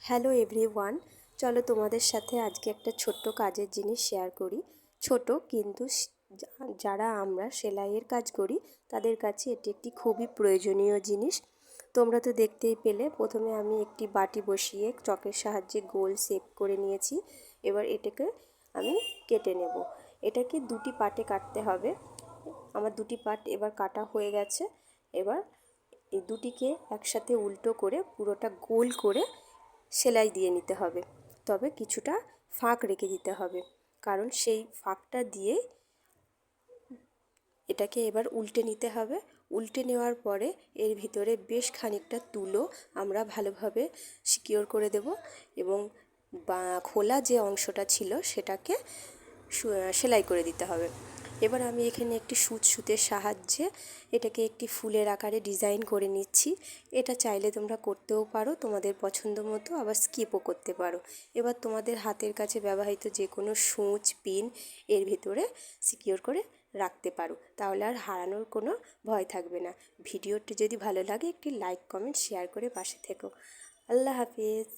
Hello everyone, চলো তোমাদের সাথে আজকে একটা ছোট্ট কাজের জিনিস শেয়ার করি। ছোট কিন্তু যারা আমরা সেলাইয়ের কাজ করি তাদের কাছে এটি একটি খুবই প্রয়োজনীয় জিনিস। তোমরা তো দেখতেই পেলে, প্রথমে আমি একটি বাটি বসিয়ে চকের সাহায্যে গোল শেপ করে নিয়েছি। এবার এটাকে আমি কেটে নেব। এটাকে দুটি পার্টে কাটতে হবে। আমার দুটি পার্ট এবার কাটা হয়ে গেছে। এবার এই দুটিকে একসাথে উল্টো করে পুরোটা গোল করে সেলাই দিয়ে নিতে হবে। তবে কিছুটা ফাঁক রেখে দিতে হবে, কারণ সেই ফাঁকটা দিয়ে এটাকে এবার উল্টে নিতে হবে। উল্টে নেওয়ার পরে এর ভিতরে বেশ খানিকটা তুলো আমরা ভালোভাবে সিকিওর করে দেব এবং খোলা যে অংশটা ছিল সেটাকে সেলাই করে দিতে হবে। এবার আমি এখানে একটি সুতের সাহায্যে এটাকে একটি ফুলের আকারে ডিজাইন করে নিচ্ছি। এটা চাইলে তোমরা করতেও পারো তোমাদের পছন্দ মতো, আবার স্কিপও করতে পারো। এবার তোমাদের হাতের কাছে ব্যবহৃত যে কোনো সূচ পিন এর ভিতরে সিকিওর করে রাখতে পারো, তাহলে আর হারানোর কোনো ভয় থাকবে না। ভিডিওটি যদি ভালো লাগে একটি লাইক কমেন্ট শেয়ার করে পাশে থেকো। আল্লাহ হাফিজ।